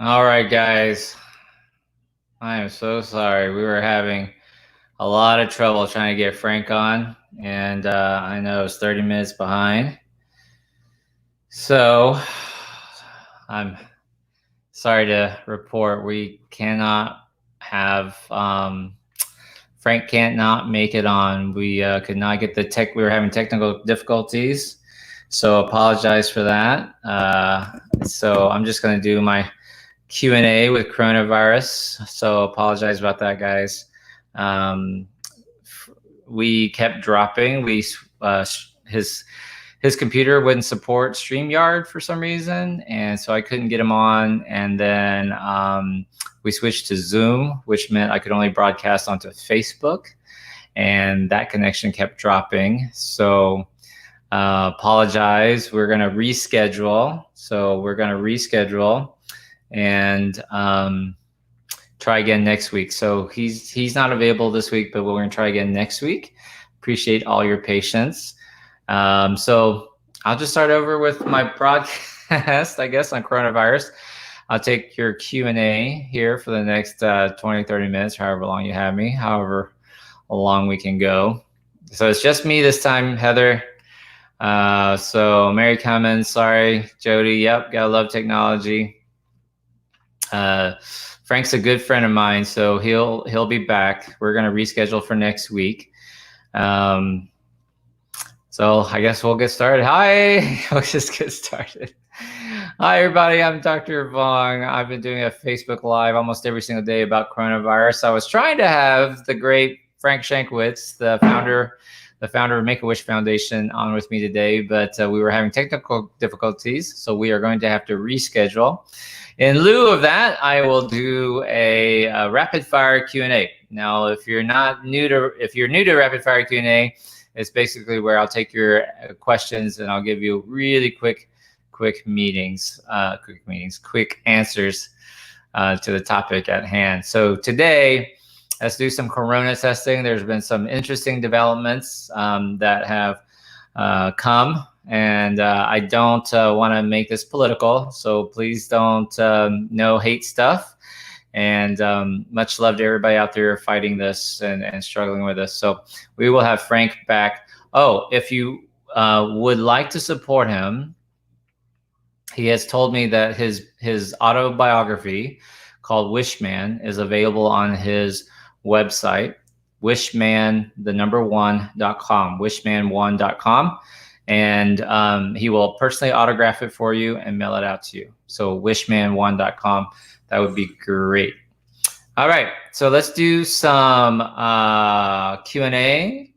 All right, guys. I am so sorry. We were having a lot of trouble trying to get Frank on, and I know it's 30 minutes behind. So I'm sorry to report we cannot have Frank can't not make it on. We could not get the tech. We were having technical difficulties, so apologize for that. So I'm just going to do my Q&A with coronavirus. So apologize about that, guys. Um, we kept dropping. His computer wouldn't support StreamYard for some reason, and so I couldn't get him on. And then we switched to Zoom, which meant I could only broadcast onto Facebook, and that connection kept dropping. So apologize. We're going to reschedule. And try again next week. So he's not available this week, but we're going to try again next week. Appreciate all your patience. So I'll just start over with my broadcast, I guess, on coronavirus. I'll take your Q&A here for the next 20, 30 minutes, however long you have me, however long we can go. So it's just me this time, Heather. So Mary Cummins, sorry. Jody, yep, gotta love technology. Frank's a good friend of mine, so he'll be back. We're gonna reschedule for next week. So I guess we'll get started. Hi, let's just get started. Hi everybody, I'm Dr. Vong. I've been doing a Facebook Live almost every single day about coronavirus. I was trying to have the great Frank Shankwitz, the founder of Make-A-Wish Foundation, on with me today, but we were having technical difficulties, so we are going to have to reschedule. In lieu of that, I will do a rapid fire Q&A. Now, if you're new to rapid fire Q&A, it's basically where I'll take your questions and I'll give you really quick answers to the topic at hand. So today, let's do some corona testing. There's been some interesting developments that have come. And I don't want to make this political, so please don't no hate stuff. And much love to everybody out there fighting this and struggling with this. So we will have Frank back. Oh, if you would like to support him, he has told me that his autobiography called Wishman is available on his website, wishman1.com, wishman1.com. And he will personally autograph it for you and mail it out to you. So wishman1.com, that would be great. All right, so let's do some Q&A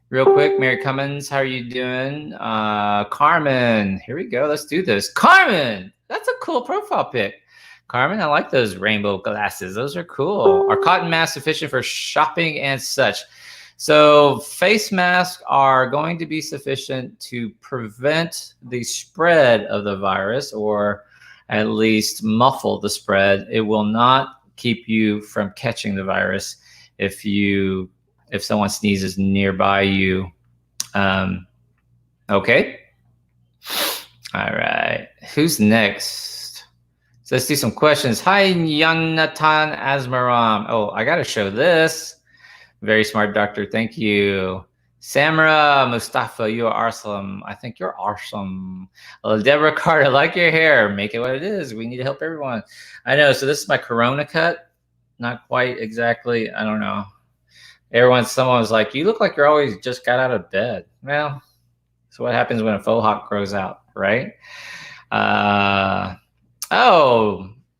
real quick. Mary Cummins, how are you doing? Carmen, here we go. Let's do this. Carmen, that's a cool profile pic. Carmen, I like those rainbow glasses. Those are cool. Are cotton masks sufficient for shopping and such? So face masks are going to be sufficient to prevent the spread of the virus, or at least muffle the spread. It will not keep you from catching the virus if someone sneezes nearby you. Okay. All right. Who's next? So let's do some questions. Hi, Yanatan Asmaram. Oh, I got to show this. Very smart doctor. Thank you. Samra Mustafa, you are awesome. I think you're awesome. Deborah Carter, I like your hair. Make it what it is. We need to help everyone. I know. So this is my corona cut. Not quite exactly. I don't know. Someone was like, you look like you're always just got out of bed. Well, so what happens when a faux hawk grows out, right?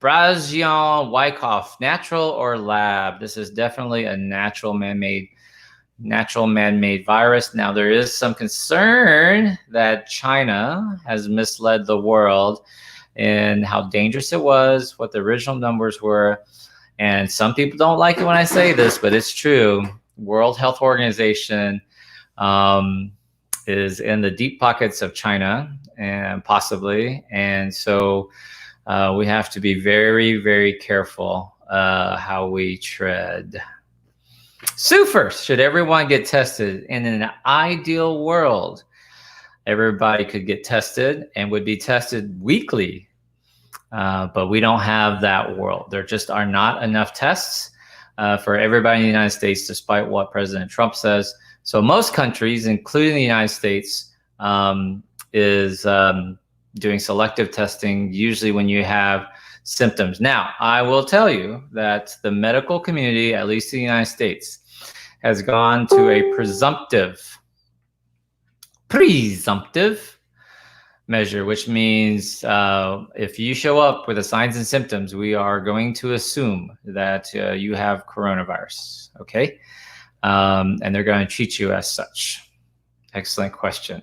Brazion Wyckoff, natural or lab? This is definitely a natural man-made virus. Now, there is some concern that China has misled the world in how dangerous it was, what the original numbers were. And some people don't like it when I say this, but it's true. World Health Organization is in the deep pockets of China, and possibly. And so we have to be very, very careful how we tread. Sue first, should everyone get tested? In an ideal world, everybody could get tested and would be tested weekly. But we don't have that world. There just are not enough tests for everybody in the United States, despite what President Trump says. So most countries, including the United States, is doing selective testing, usually when you have symptoms. Now, I will tell you that the medical community, at least in the United States, has gone to a presumptive measure, which means if you show up with the signs and symptoms, we are going to assume that you have coronavirus, okay? And they're going to treat you as such. Excellent question.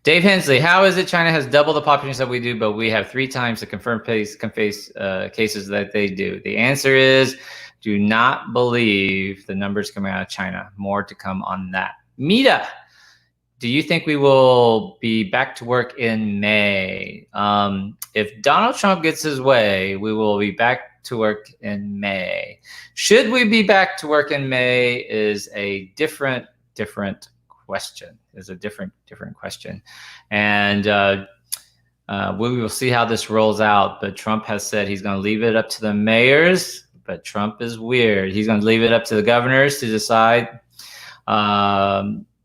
Dave Hensley, how is it China has double the population that we do, but we have 3 times the confirmed cases that they do? The answer is, do not believe the numbers coming out of China. More to come on that. Mita, do you think we will be back to work in May? If Donald Trump gets his way, we will be back to work in May. Should we be back to work in May is a different question. Is a different question. And we will see how this rolls out. But Trump has said he's going to leave it up to the mayors. But Trump is weird. He's going to leave it up to the governors to decide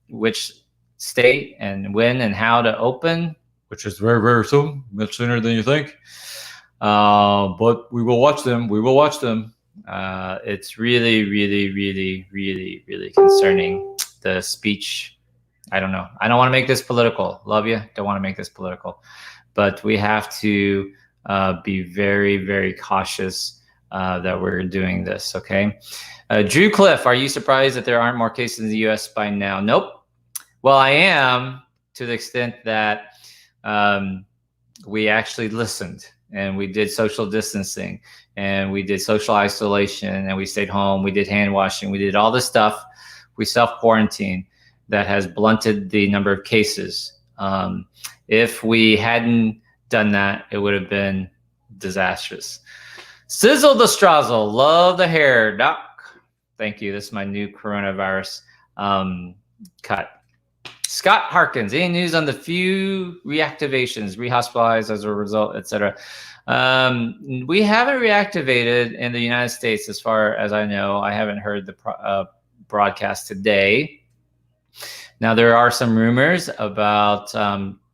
which state and when and how to open, which is very, very soon, much sooner than you think. But we will watch them. We will watch them. It's really, really, really, really, really concerning, the speech. I don't know. I don't want to make this political. Love you. Don't want to make this political. But we have to be very, very cautious that we're doing this, okay? Drew Cliff, are you surprised that there aren't more cases in the U.S. by now? Nope. Well, I am, to the extent that we actually listened, and we did social distancing, and we did social isolation, and we stayed home, we did hand washing, we did all this stuff. We self-quarantined. That has blunted the number of cases. If we hadn't done that, it would have been disastrous. Sizzle the Strazzle, love the hair, Doc. Thank you. This is my new coronavirus cut. Scott Harkins, any news on the few reactivations, rehospitalized as a result, etc.? We haven't reactivated in the United States, as far as I know. I haven't heard the broadcast today. Now, there are some rumors about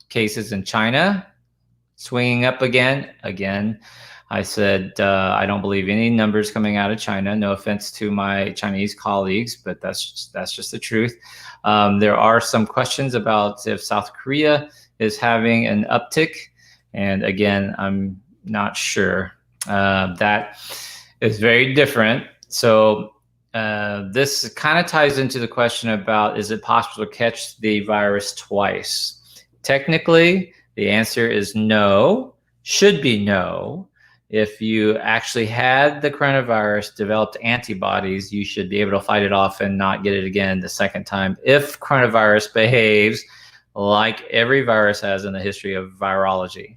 cases in China swinging up again. I said I don't believe any numbers coming out of China. No offense to my Chinese colleagues, but that's just the truth. There are some questions about if South Korea is having an uptick, and again, I'm not sure. That is very different. So this kind of ties into the question about, is it possible to catch the virus twice? Technically, the answer is no, should be no. If you actually had the coronavirus, developed antibodies, you should be able to fight it off and not get it again the second time, if coronavirus behaves like every virus has in the history of virology.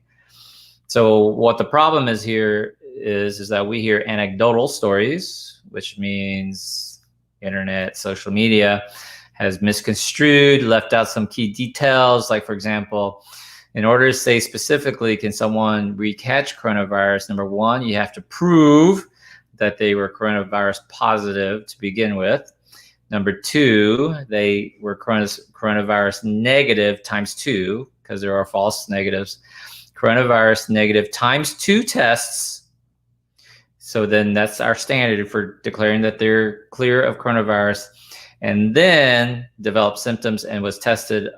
So what the problem is here is that we hear anecdotal stories, which means internet, social media has misconstrued, left out some key details. Like, for example, in order to say specifically, can someone recatch coronavirus? Number one, you have to prove that they were coronavirus positive to begin with. Number two, they were coronavirus negative times 2, because there are false negatives. Coronavirus negative times 2 tests. So then that's our standard for declaring that they're clear of coronavirus, and then developed symptoms and was tested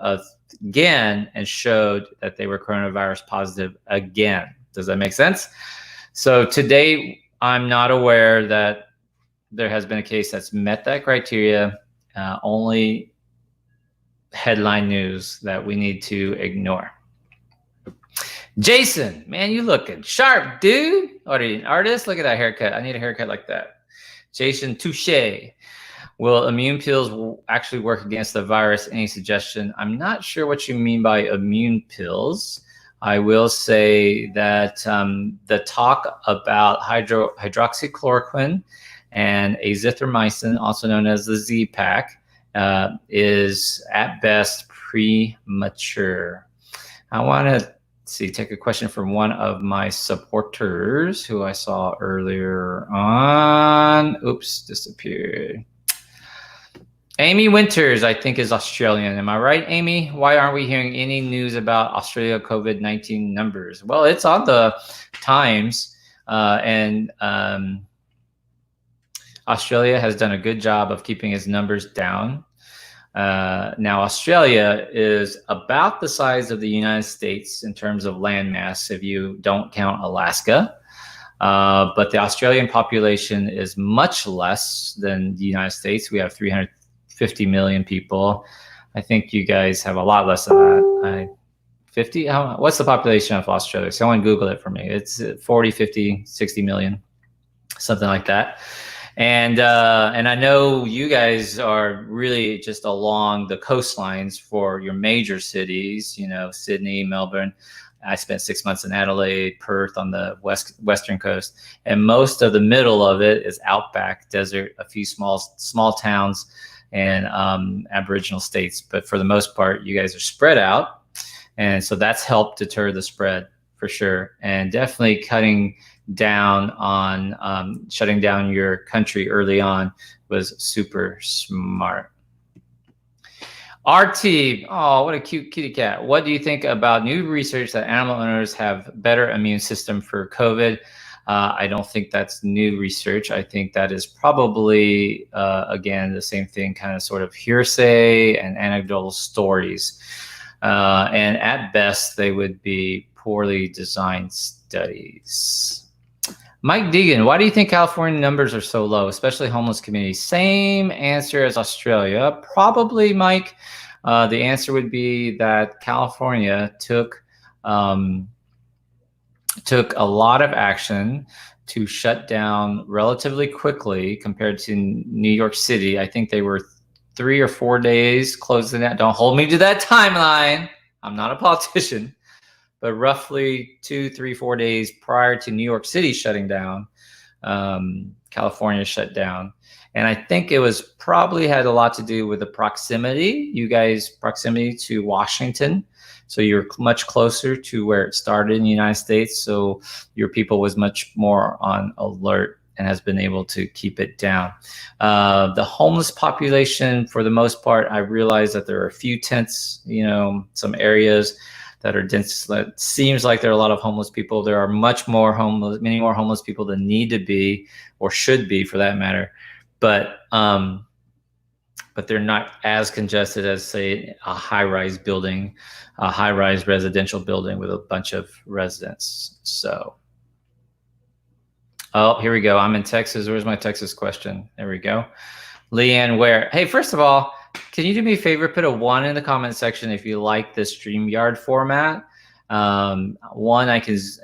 again and showed that they were coronavirus positive again. Does that make sense? So to date, I'm not aware that there has been a case that's met that criteria. Only headline news that we need to ignore. Jason, man, you looking sharp, dude. Are you an artist? Look at that haircut. I need a haircut like that. Jason Touche. Will immune pills actually work against the virus? Any suggestion? I'm not sure what you mean by immune pills. I will say that the talk about hydroxychloroquine and azithromycin, also known as the Z-Pack, is at best premature. I want to see, take a question from one of my supporters who I saw earlier on. Oops, disappeared. Amy Winters, I think, is Australian. Am I right, Amy? Why aren't we hearing any news about Australia COVID-19 numbers? Well, it's on the Times, and Australia has done a good job of keeping its numbers down. Now, Australia is about the size of the United States in terms of landmass, if you don't count Alaska. But the Australian population is much less than the United States. We have 350 million people. I think you guys have a lot less than that. 50? What's the population of Australia? Someone Google it for me. It's 40, 50, 60 million, something like that. And I know you guys are really just along the coastlines for your major cities, you know, Sydney, Melbourne. I spent 6 months in Adelaide, Perth on the western coast, and most of the middle of it is outback desert, a few small towns and Aboriginal states. But for the most part, you guys are spread out, and so that's helped deter the spread for sure, and definitely cutting down on shutting down your country early on was super smart. RT, oh, what a cute kitty cat. What do you think about new research that animal owners have better immune system for COVID? I don't think that's new research. I think that is probably, again, the same thing, kind of sort of hearsay and anecdotal stories. And at best, they would be poorly designed studies. Mike Deegan, why do you think California numbers are so low, especially homeless communities? Same answer as Australia. Probably, Mike, the answer would be that California took a lot of action to shut down relatively quickly compared to New York City. I think they were 3 or 4 days closing that. Don't hold me to that timeline. I'm not a politician. But roughly 2, 3, 4 days prior to New York City shutting down, California shut down. And I think it was probably had a lot to do with the proximity, you guys' proximity to Washington. So you're much closer to where it started in the United States. So your people was much more on alert and has been able to keep it down. The homeless population, for the most part, I realize that there are a few tents, you know, some areas that are dense. That seems like there are a lot of homeless people. There are many more homeless people than need to be or should be, for that matter. But they're not as congested as, say, a high-rise building, a high-rise residential building with a bunch of residents. So, oh, here we go. I'm in Texas. Where's my Texas question? There we go. Leanne Ware. Hey, first of all, can you do me a favor? Put a 1 in the comment section if you like the StreamYard format.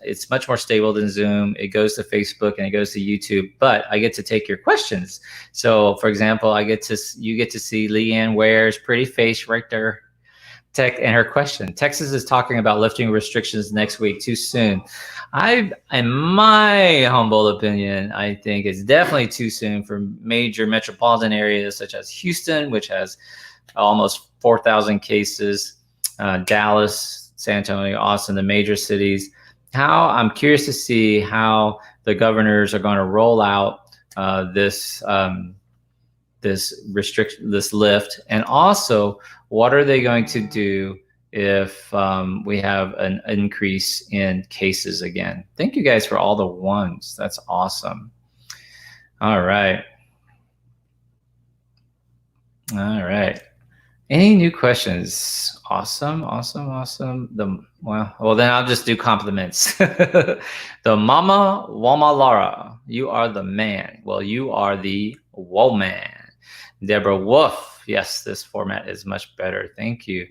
It's much more stable than Zoom. It goes to Facebook and it goes to YouTube, but I get to take your questions. So, for example, you get to see Leanne Ware's pretty face right there, and her question. Texas is talking about lifting restrictions next week. Too soon? In my humble opinion, I think it's definitely too soon for major metropolitan areas such as Houston, which has almost 4,000 cases, Dallas, San Antonio, Austin, the major cities. I'm curious to see how the governors are going to roll out this lift, and also what are they going to do if we have an increase in cases again. Thank you guys for all the ones. That's awesome. All right. Any new questions? Awesome. Well, then I'll just do compliments. The Mama Wamalara, you are the man. Well, you are the woman. Deborah Wolf, yes, this format is much better. Thank you.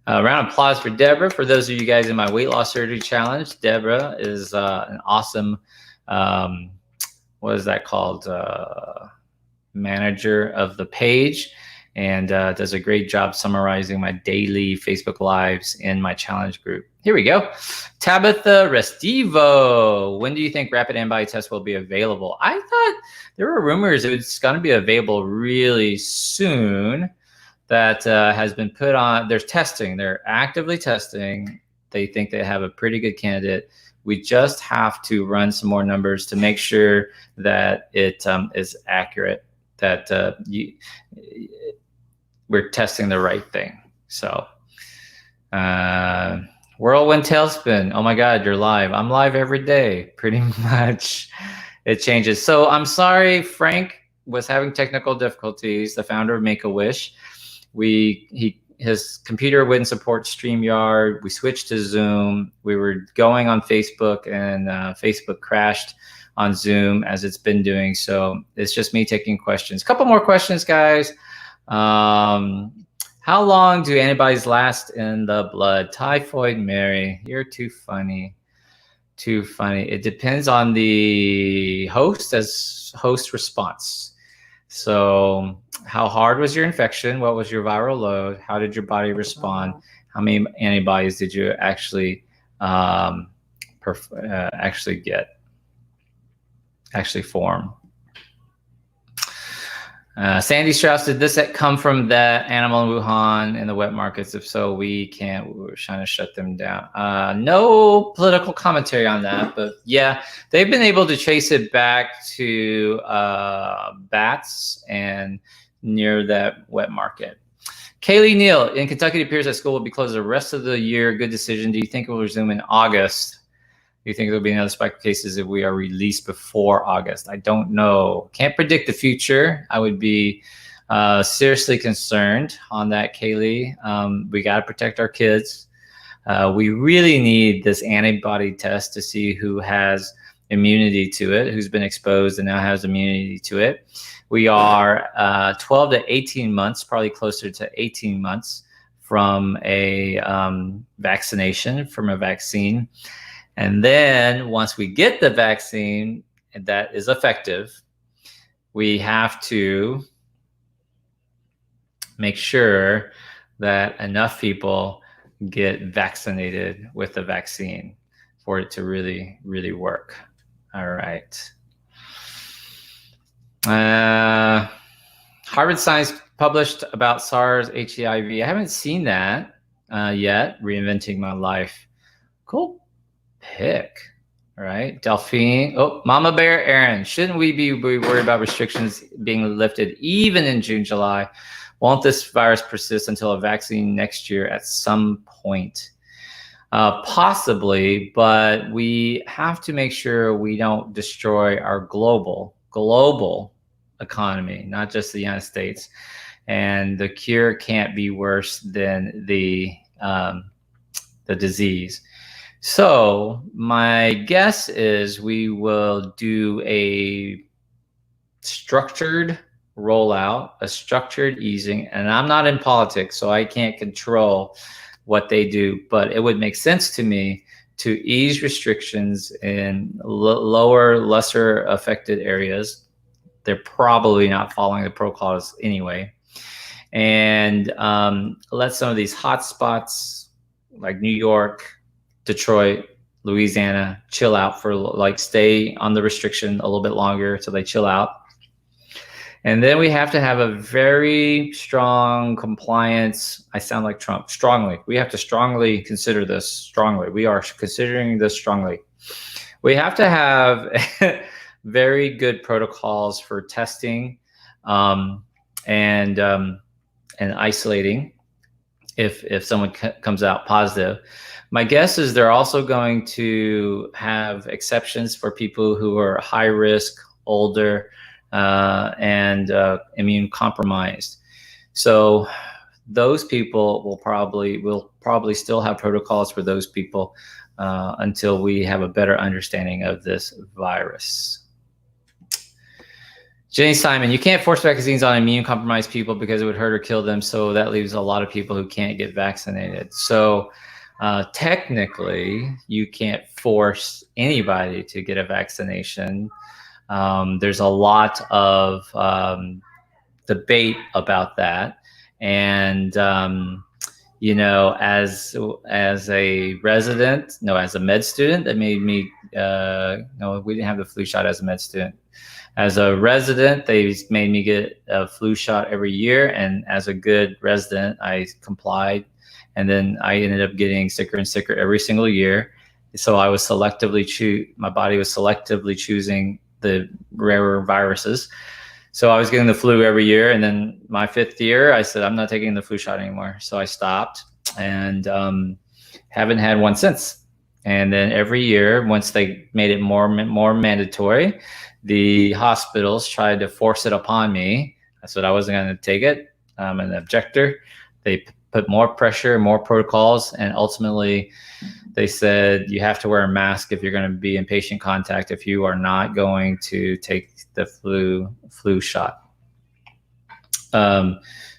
Round of applause for Deborah. For those of you guys in my weight loss surgery challenge, Deborah is an awesome, what is that called? Manager of the page, and does a great job summarizing my daily Facebook Lives in my challenge group. Here we go. Tabitha Restivo. When do you think rapid antibody tests will be available? I thought there were rumors it was going to be available really soon. That has been put on. There's testing. They're actively testing they think they have a pretty good candidate. We just have to run some more numbers to make sure that it is accurate, that we're testing the right thing. So whirlwind tailspin. Oh my God, you're live. I'm live every day, pretty much. It changes. So I'm sorry, Frank was having technical difficulties, the founder of Make-A-Wish. His computer wouldn't support StreamYard. We switched to Zoom. We were going on Facebook, and Facebook crashed on Zoom, as it's been doing. So it's just me taking questions. Couple more questions, guys. How long do antibodies last in the blood? Typhoid Mary, you're too funny. Too funny. It depends on the host response. So how hard was your infection? What was your viral load? How did your body respond? How many antibodies did you actually form? Sandy Strauss, did this come from that animal in Wuhan in the wet markets? If so, we're trying to shut them down. No political commentary on that, but yeah, they've been able to trace it back to bats and near that wet market. Kaylee Neal, in Kentucky, it appears that school will be closed the rest of the year. Good decision. Do you think it will resume in August? Do you think there'll be another spike of cases if we are released before August? I don't know. Can't predict the future. I would be seriously concerned on that, Kaylee. We got to protect our kids. We really need this antibody test to see who has immunity to it, who's been exposed and now has immunity to it. We are 12 to 18 months, probably closer to 18 months from a vaccination, from a vaccine. And then once we get the vaccine that is effective, we have to make sure that enough people get vaccinated with the vaccine for it to really, really work. All right. Harvard Science published about SARS HIV. I haven't seen that yet. Reinventing my life. Cool pick. All right. Delphine. Oh, Mama Bear Aaron. Shouldn't we be worried about restrictions being lifted even in June, July? Won't this virus persist until a vaccine next year at some point? Possibly, but we have to make sure we don't destroy our global economy, not just the United States. And the cure can't be worse than the disease. So my guess is we will do a structured rollout, a structured easing. And I'm not in politics, so I can't control what they do, but it would make sense to me to ease restrictions in lower, lesser affected areas. They're probably not following the protocols anyway. And let some of these hot spots like New York, Detroit, Louisiana, chill out for stay on the restriction a little bit longer so they chill out. And then we have to have a very strong compliance. I sound like Trump. Strongly. We have to strongly consider this strongly. We are considering this strongly. We have to have very good protocols for testing and isolating if someone comes out positive. My guess is they're also going to have exceptions for people who are high risk, older, and immune compromised. So those people will probably still have protocols for those people until we have a better understanding of this virus. Jenny Simon, you can't force vaccines on immune compromised people because it would hurt or kill them. So that leaves a lot of people who can't get vaccinated. So technically, you can't force anybody to get a vaccination. There's a lot of debate about that. And, you know, as a resident, no, as a med student, that made me, no, we didn't have the flu shot as a med student. As a resident, they made me get a flu shot every year. And as a good resident, I complied And then I ended up getting sicker and sicker every single year. So I was my body was selectively choosing the rarer viruses. So I was getting the flu every year. And then my 5th year, I said, I'm not taking the flu shot anymore. So I stopped and haven't had one since. And then every year, once they made it more mandatory, the hospitals tried to force it upon me. I said I wasn't going to take it. I'm an objector. They put more pressure, more protocols, and ultimately they said you have to wear a mask if you're going to be in patient contact if you are not going to take the flu shot.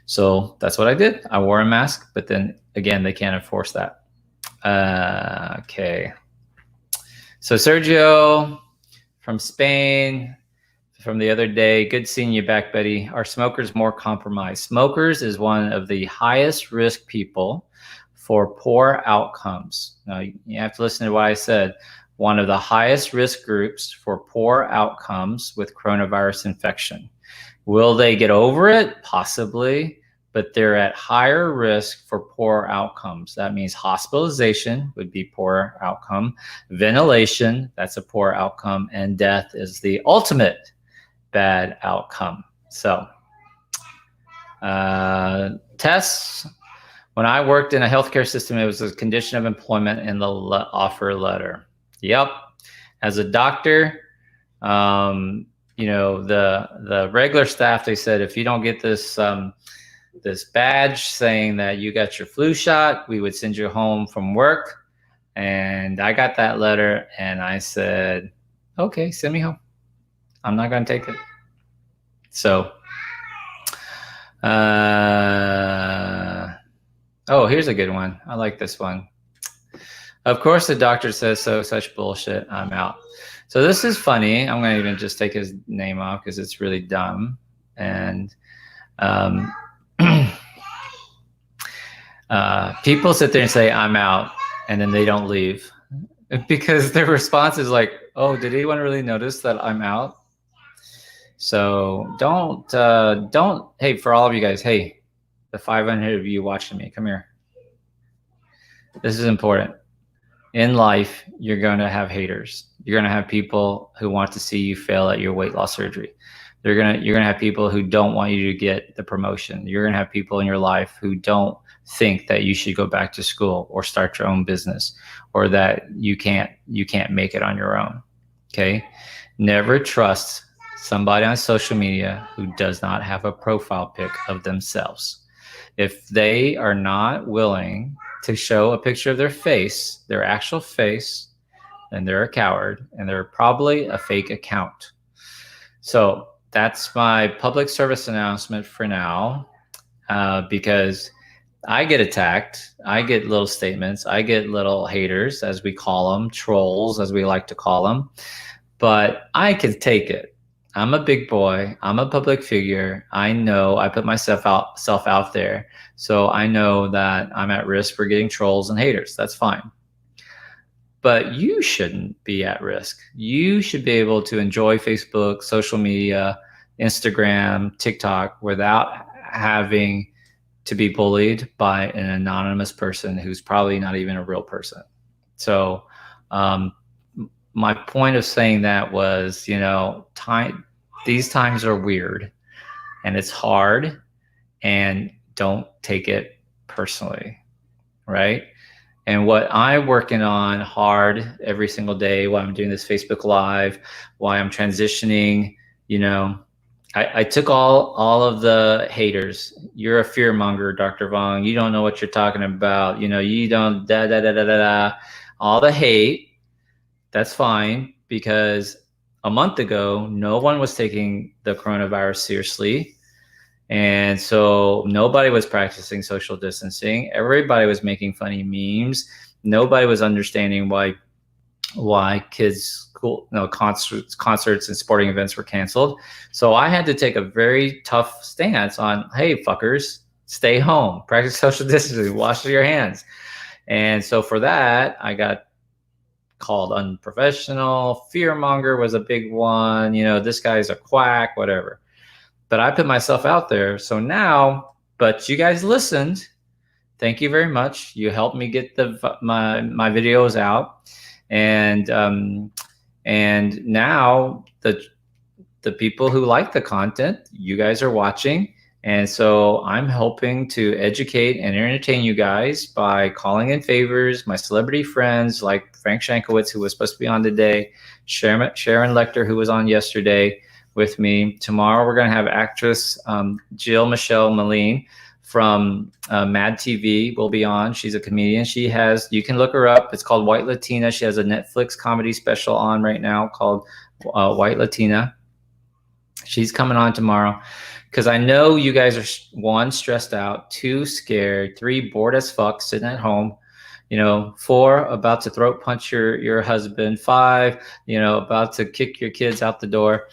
So that's what I did. I wore a mask, but then again, they can't enforce that. Okay. So Sergio from Spain, from the other day, good seeing you back, Betty. Are smokers more compromised? Smokers is one of the highest risk people for poor outcomes. Now, you have to listen to what I said. One of the highest risk groups for poor outcomes with coronavirus infection. Will they get over it? Possibly, but they're at higher risk for poor outcomes. That means hospitalization would be poor outcome, ventilation, that's a poor outcome, and death is the ultimate bad outcome. So, tests. When I worked in a healthcare system, it was a condition of employment in the offer letter. Yep. As a doctor, you know, the regular staff, they said, if you don't get this this badge saying that you got your flu shot, we would send you home from work. And I got that letter and I said, okay, send me home. I'm not going to take it. So, oh, here's a good one. I like this one. Of course, the doctor says so, such bullshit. I'm out. So this is funny. I'm going to even just take his name off because it's really dumb. And people sit there and say, I'm out, and then they don't leave because their response is like, oh, did anyone really notice that I'm out? So don't, hey, for all of you guys, hey, the 500 of you watching me, come here. This is important. In life, you're going to have haters. You're going to have people who want to see you fail at your weight loss surgery. You're going to have people who don't want you to get the promotion. You're going to have people in your life who don't think that you should go back to school or start your own business, or that you can't make it on your own. Okay? Never trust somebody on social media who does not have a profile pic of themselves. If they are not willing to show a picture of their face, their actual face, then they're a coward and they're probably a fake account. So that's my public service announcement for now, because I get attacked. I get little statements. I get little haters, as we call them, trolls, as we like to call them. But I can take it. I'm a big boy. I'm a public figure. I know I put myself out there. So I know that I'm at risk for getting trolls and haters. That's fine. But you shouldn't be at risk. You should be able to enjoy Facebook, social media, Instagram, TikTok without having to be bullied by an anonymous person who's probably not even a real person. So my point of saying that was, you know, these times are weird and it's hard, and don't take it personally, right? And what I'm working on hard every single day while I'm doing this Facebook Live, while I'm transitioning, you know, I took all of the haters. You're a fear monger, Dr. Vong. You don't know what you're talking about. You know, you don't all the hate. That's fine, because a month ago, no one was taking the coronavirus seriously. And so nobody was practicing social distancing. Everybody was making funny memes. Nobody was understanding why kids' concerts and sporting events were canceled. So I had to take a very tough stance on, hey, fuckers, stay home, practice social distancing, wash your hands. And so for that, I got called unprofessional. Fearmonger was a big one. You know, this guy's a quack, whatever. But I put myself out there. So now, but you guys listened. Thank you very much. You helped me get my videos out, and now the people who like the content, you guys are watching. And so I'm helping to educate and entertain you guys by calling in favors, my celebrity friends like Frank Shankwitz, who was supposed to be on today, Sharon Lecter, who was on yesterday with me. Tomorrow we're going to have actress Jill Michelle Malene from Mad TV will be on. She's a comedian. You can look her up. It's called White Latina. She has a Netflix comedy special on right now called White Latina. She's coming on tomorrow because I know you guys are, one, stressed out, two, scared, three, bored as fuck, sitting at home, four, about to throat punch your husband, five, about to kick your kids out the door.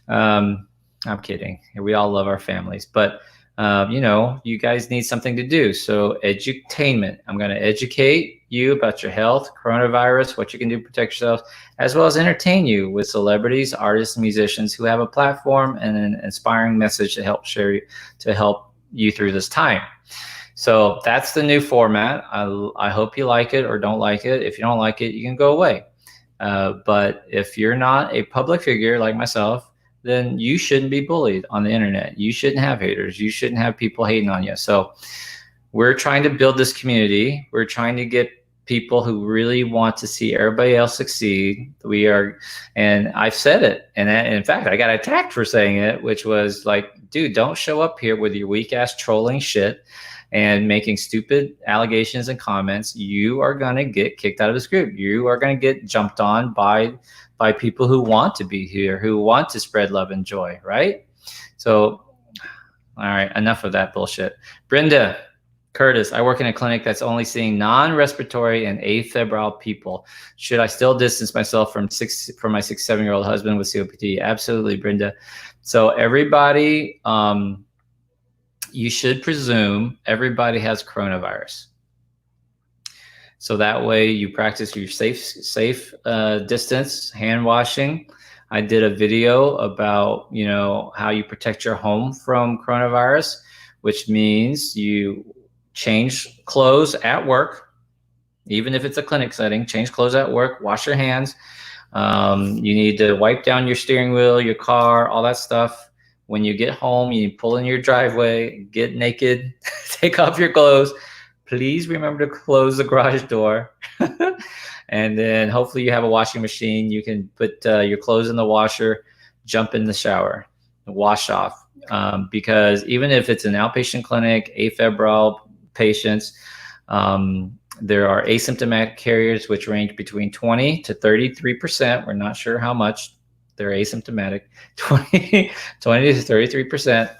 I'm kidding. We all love our families, but you guys need something to do. So edutainment. I'm going to educate you about your health, coronavirus, what you can do to protect yourself, as well as entertain you with celebrities, artists, and musicians who have a platform and an inspiring message to help you through this time. So that's the new format. I hope you like it or don't like it. If you don't like it, you can go away. But if you're not a public figure like myself, then you shouldn't be bullied on the internet. You shouldn't have haters. You shouldn't have people hating on you. So we're trying to build this community. We're trying to get people who really want to see everybody else succeed. And I've said it. And in fact, I got attacked for saying it, which was like, dude, don't show up here with your weak ass trolling shit and making stupid allegations and comments. You are going to get kicked out of this group. You are going to get jumped on by people who want to be here, who want to spread love and joy, right? So, all right, enough of that bullshit. Brenda Curtis, I work in a clinic that's only seeing non-respiratory and afebrile people. Should I still distance myself from my 6-7-year-old husband with COPD? Absolutely, Brenda. So everybody, you should presume everybody has coronavirus. So that way you practice your safe distance, hand washing. I did a video about, how you protect your home from coronavirus, which means you change clothes at work, even if it's a clinic setting, change clothes at work, wash your hands. You need to wipe down your steering wheel, your car, all that stuff. When you get home, you pull in your driveway, get naked, take off your clothes. Please remember to close the garage door. And then hopefully you have a washing machine. You can put your clothes in the washer, jump in the shower, wash off. Because even if it's an outpatient clinic, afebrile patients, there are asymptomatic carriers, which range between 20 to 33%. We're not sure how much they're asymptomatic, 20 to 33%.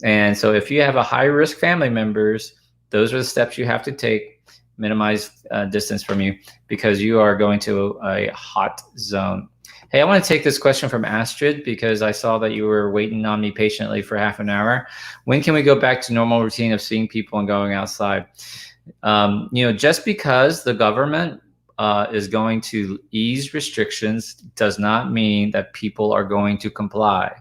And so if you have a high risk family members, those are the steps you have to take, minimize distance from you, because you are going to a hot zone. Hey, I want to take this question from Astrid because I saw that you were waiting on me patiently for half an hour. When can we go back to normal routine of seeing people and going outside? Just because the government is going to ease restrictions does not mean that people are going to comply.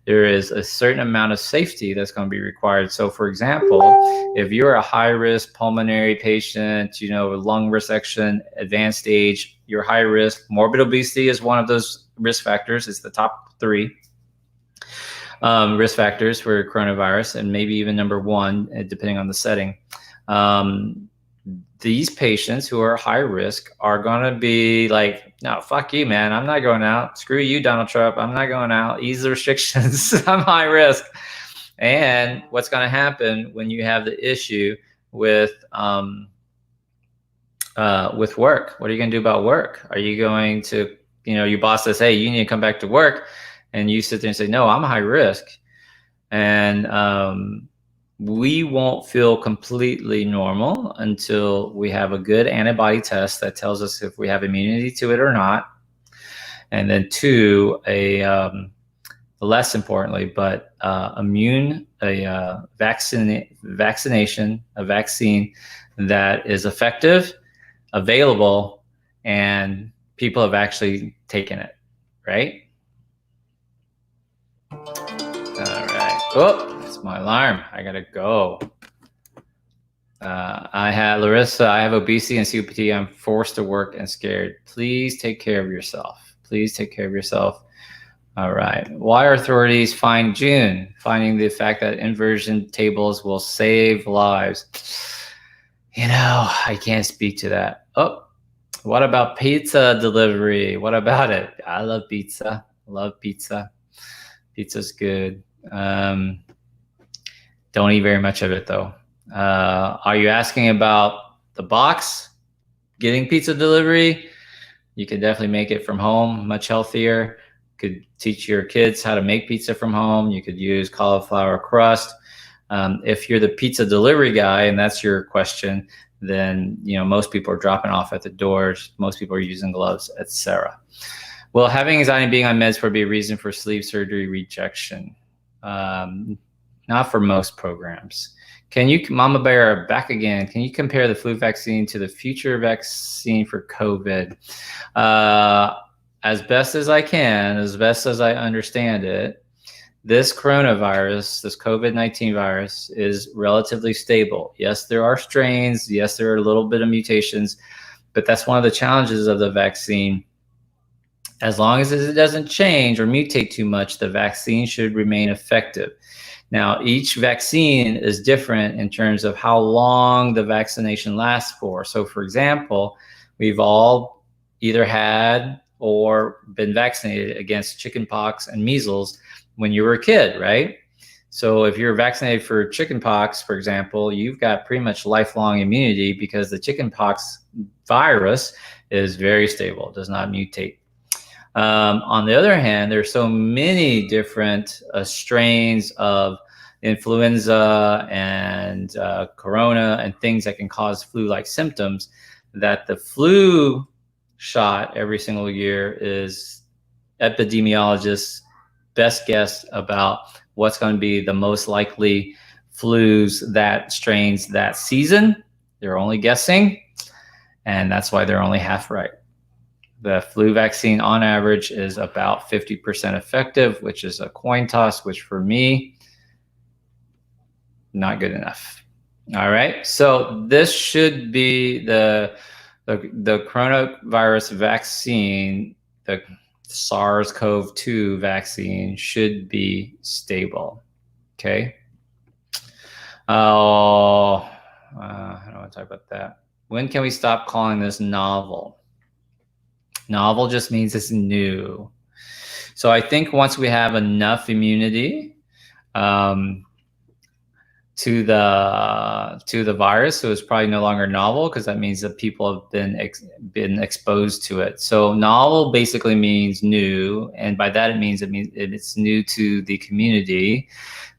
There is a certain amount of safety that's going to be required. So for example, if you're a high risk pulmonary patient, lung resection, advanced age, you're high risk. Morbid obesity is one of those risk factors. It's the top 3 risk factors for coronavirus, and maybe even number 1, depending on the setting. These patients who are high risk are going to be like, no, fuck you, man. I'm not going out. Screw you, Donald Trump. I'm not going out. Ease the restrictions. I'm high risk. And what's going to happen when you have the issue with work? What are you going to do about work? Are you going to, your boss says, hey, you need to come back to work. And you sit there and say, no, I'm high risk. And, we won't feel completely normal until we have a good antibody test that tells us if we have immunity to it or not. And then 2, less importantly, but vaccination, a vaccine that is effective, available, and people have actually taken it, right? All right. Oh, that's my alarm. I gotta go. Larissa, I have obesity and COPD. I'm forced to work and scared. Please take care of yourself. Please take care of yourself. All right. Why are authorities fined June, finding the fact that inversion tables will save lives? I can't speak to that. Oh, what about pizza delivery? What about it? I love pizza. Love pizza. Pizza's good. Don't eat very much of it though. Are you asking about the box? Getting pizza delivery? You can definitely make it from home, much healthier. Could teach your kids how to make pizza from home. You could use cauliflower crust. If you're the pizza delivery guy and that's your question, then most people are dropping off at the doors. Most people are using gloves, etc. Will having anxiety and being on meds be a reason for sleeve surgery rejection? Not for most programs. Can you, Mama Bear, back again? Can you compare the flu vaccine to the future vaccine for COVID? As best as I can, as best as I understand it, this coronavirus, this COVID-19 virus, is relatively stable. Yes, there are strains. Yes, there are a little bit of mutations, but that's one of the challenges of the vaccine. As long as it doesn't change or mutate too much, the vaccine should remain effective. Now, each vaccine is different in terms of how long the vaccination lasts for. So, for example, we've all either had or been vaccinated against chickenpox and measles when you were a kid, right? So if you're vaccinated for chickenpox, for example, you've got pretty much lifelong immunity because the chickenpox virus is very stable, it does not mutate. On the other hand, there's so many different strains of influenza and corona and things that can cause flu-like symptoms that the flu shot every single year is epidemiologists' best guess about what's going to be the most likely flus that strains that season. They're only guessing, and that's why they're only half right. The flu vaccine on average is about 50% effective, which is a coin toss, which for me, not good enough. All right, so this should be the coronavirus vaccine, the SARS-CoV-2 vaccine should be stable. Okay. I don't want to talk about that. When can we stop calling this novel? Novel just means it's new. So I think once we have enough immunity to the virus, so it's probably no longer novel because that means that people have been exposed to it. So novel basically means new, and by that it means it's new to the community,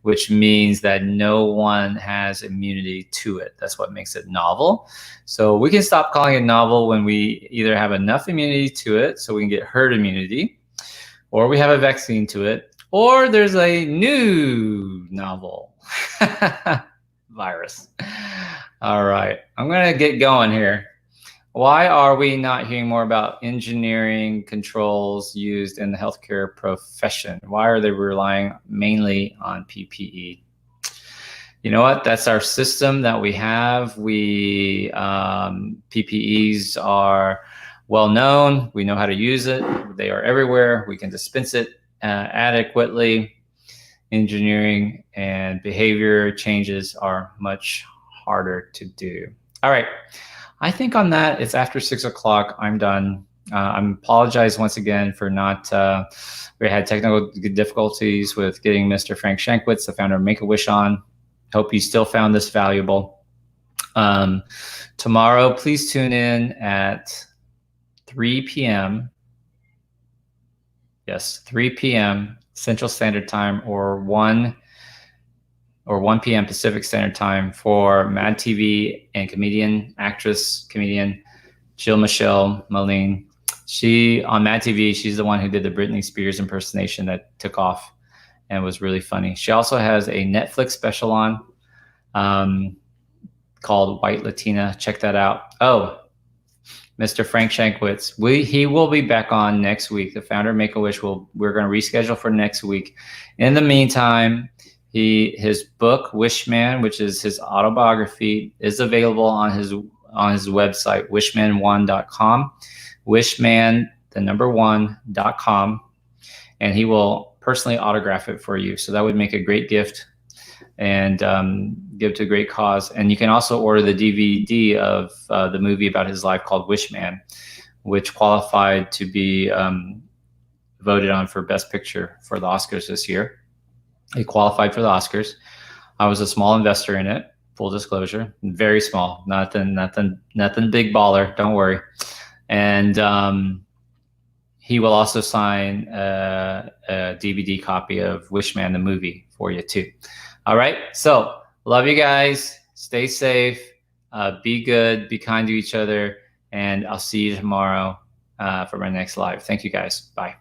which means that no one has immunity to it. That's what makes it novel. So we can stop calling it novel when we either have enough immunity to it so we can get herd immunity, or we have a vaccine to it, or there's a new novel virus. All right, I'm gonna get going here. Why are we not hearing more about engineering controls used in the healthcare profession? Why are they relying mainly on PPE? You know what? That's our system that we have. PPEs are well known. We know how to use it. They are everywhere. We can dispense it adequately. Engineering and behavior changes are much harder to do. All right. I think on that, it's after 6 o'clock. I'm done. I apologize once again for not, we had technical difficulties with getting Mr. Frank Shankwitz, the founder of Make-A-Wish, on. Hope you still found this valuable. Tomorrow, please tune in at 3 p.m. Yes, 3 p.m. Central Standard Time or 1 p.m. Pacific Standard Time for Mad TV and comedian Jill Michelle Moline. She, on Mad TV, she's the one who did the Britney Spears impersonation that took off and was really funny. She also has a Netflix special on called White Latina. Check that out. Oh, Mr. Frank Shankwitz, he will be back on next week. The founder of Make-A-Wish we're going to reschedule for next week. In the meantime, His book Wishman, which is his autobiography, is available on his website, wishman1.com. Wishman, the number 1.com, and he will personally autograph it for you. So that would make a great gift and give to a great cause. And you can also order the DVD of the movie about his life called Wishman, which qualified to be voted on for Best Picture for the Oscars this year. It qualified for the Oscars. I was a small investor in it, full disclosure, very small, nothing big baller, don't worry. And he will also sign a DVD copy of Wishman the movie for you too. All right, so love you guys. Stay safe, be good, be kind to each other, and I'll see you tomorrow for my next live. Thank you guys. Bye.